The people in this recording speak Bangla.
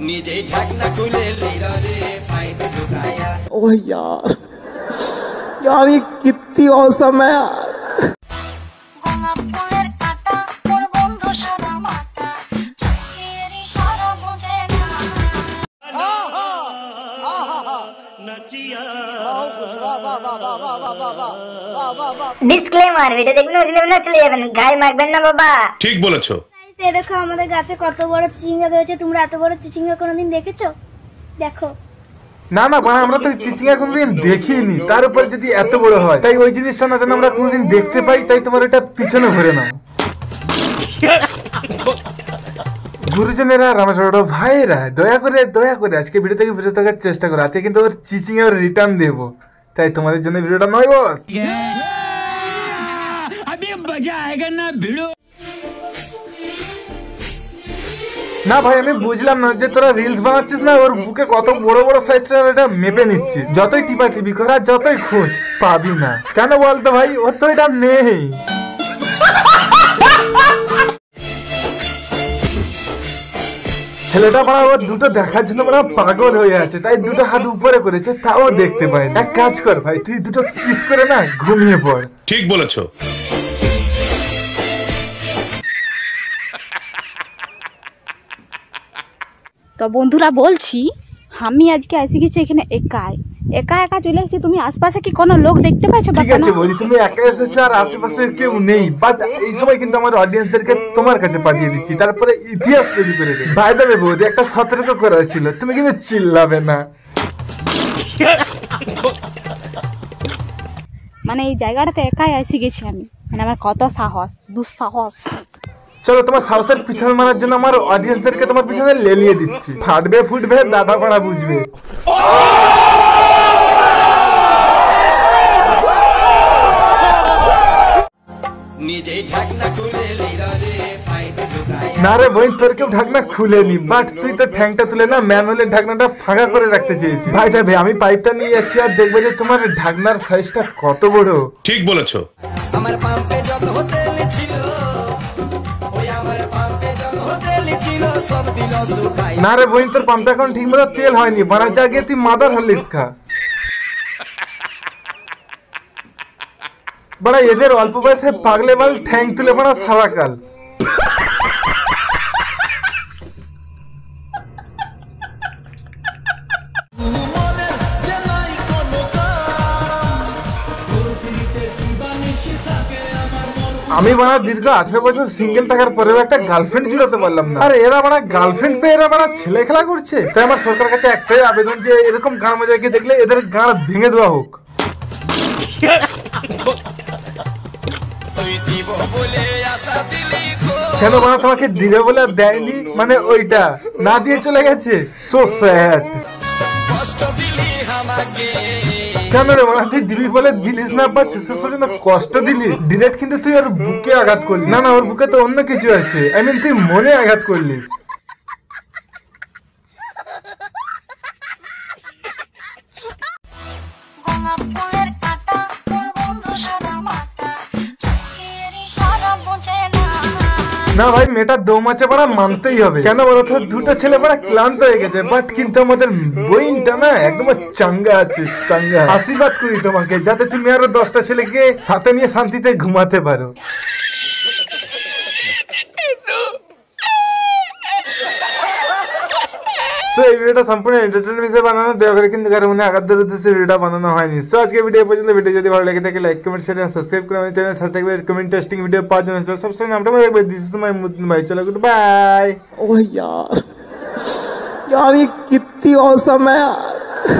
নিজেই ঢাকনা খুলে লিডারে পাইপ ঢুকায়া। ओह यार यार ये कितनी औसम है यार। ডিসক্লেমার, ভিডিও দেখবেন অরিজিনাল না চলে যাবেন, গায়ে মারবেন না বাবা। ঠিক বলেছো। এই দেখো আমাদের গাছে কত বড় চিচিঙ্গা হয়েছে। তোমরা এত বড় চিচিঙ্গা কোনোদিন দেখেছো? দেখো না না ভাই, আমরা তো চিচিঙ্গা কোনোদিন দেখিনি, তার উপর যদি এত বড় হয়, তাই ওই জিনিসটা না যেন আমরা কোনোদিন দেখতে পাই, তাই তোমার এটা পিছনে ঘুরে নাও। গুরুজনেরা, আমার ছোট ভাইরা, দয়া করে আজকে ভিডিও থেকে ফিরে থাকার চেষ্টা করো। আজকে কিন্তু ওর চিচিঙ্গা রিটার্ন দেবো, তাই তোমাদের জন্য ভিডিওটা নয় বস। না ভাই, আমি বুঝলাম না যে তোরা রিলস বানাচ্ছিস না, ওর বুকে কত বড় বড় সাইজটা এটা মেপে নিচ্ছিস। যতই টিপা টিপি করা, যতই খোঁজ, পাবি না। কেন বলতো ভাই, ওর তো এটা নেই। ছেলেটা মানে ওর দুটো দেখার জন্য মানে পাগল হয়ে আছে, তাই দুটো হাত উপরে করেছে, তাও দেখতে পাই না। এক কাজ কর ভাই, তুই দুটো কিস করে না ঘুমিয়ে পড়। ঠিক বলেছো। তো বন্ধুরা বলছি, আমি আজকে এসে গেছি এখানে একা একা চলে এসেছি। তুমি আশপাশে কি কোনো লোক দেখতে পাচ্ছ? ঠিক আছে বলি, তুমি একা এসেছো আর আশেপাশে কেউ নেই, বাট এই সময় কিন্তু আমার অডিয়েন্সদেরকে তোমার কাছে পাঠিয়ে দিচ্ছি, তারপরে ইতিহাস তৈরি করে দেবে। বাই দ্য ওয়ে বৌদি, একটা সতর্ক করার ছিল, তুমি কিন্তু চিল্লাবে না। মানে এই জায়গাটাতে একাই এসে গেছি আমি, মানে আমার কত সাহস, দুঃসাহস। চলো, তোমার সাহসের পিছনে মারার জন্য আমার অডিয়েন্সদেরকে তোমার পিছনে লেলিয়ে দিচ্ছি। ফাটবে ফুটবে, দাদা পাড়া বুঝবে। নিজেই ঢাকনা খুলে লিডারে পাইপ ঢুকায়া। না রে বোন, তোর কেউ ঢাকনা খুলেনি, বাট তুই তো ঠ্যাংটা তুলে না ম্যানুয়ালের ঢাকনাটা ফাঁকা করে রাখতে চেয়েছি। ভাই দেবে, আমি পাইপটা নিয়ে যাচ্ছি আর দেখবে যে তোমার ঢাকনার সাইজটা কত বড়। ঠিক বলেছো। আমার পাম্পে যত হোটেল ছিল, ওই আমার পাম্পে যত হোটেল ছিল, সব দিল শুকাই। না রে বোন, তোর পাম্পটা এখন ঠিক মতো তেল হয়নি, বানা যা গিয়ে তুই মাদার হরলিক্স খা। বড়া এদের অল্প বয়সে পাগলে বাল ঠ্যাং তুলে বড়া সারাকাল। আমি বানা দীর্ঘ 18 বছর সিঙ্গেল থাকার পরেও একটা গার্লফ্রেন্ড জুড়াতে পারলাম না, আর এরা বানা গার্লফ্রেন্ড পেয়ে এরা বানা ছেলে খেলা করছে। তাই আমার সরকারের কাছে একটাই আবেদন, যে এরকম গান মজাকে দেখলে এদের গান ভেঙে দেওয়া হোক। কেন বানা তোমাকে দিবে বলে দিয়নি, মানে ওইটা না দিয়ে চলে গেছে। So sad. কেন রে বানা, তুই দিবি বলে দিলিস না, বাট শেষ পর্যন্ত কষ্ট দিলি। ডিরেক্ট কিন্তু তুই ওর বুকে আঘাত করলি। না না, ওর বুকে তো অন্য কিছু আছে, আই মিন তুই মনে আঘাত করলিস। না ভাই, মেয়েটা দম আছে বড়া, মানতেই হবে। কেন বলতো, দুটো ছেলে বড়া ক্লান্ত হয়ে গেছে, বাট কিন্তু আমাদের বইনটা না একদম চাঙ্গা আছে, চাঙ্গা। আশীর্বাদ করি তোমাকে, যাতে তুমি আরো 10টা ছেলেকে সাথে নিয়ে শান্তিতে ঘুমাতে পারো। সো এই ভিডিওটা সম্পূর্ণ এন্টারটেইনমেন্ট হিসেবে বানানো, দয়া করে কিন্তু কারো মনে আঘাত ধরে উদ্দেশ্যে ভিডিওটা বানানো হয়নি। সো আজকে ভিডিও পর্যন্ত। ভিডিও যদি ভালো লেগে থাকে লাইক কমেন্ট শেয়ার সাবস্ক্রাইব করে আমাদের চ্যানেল সাথে থাকবে। কমেন্ট টেস্টিং ভিডিও পাওয়ার জন্য সবসময় নামটা মনে রাখবে। দিস ইজ মাই মুতন ভাই। চলো, গুড বাই। ओह यार यार ये कितनी औसम है यार।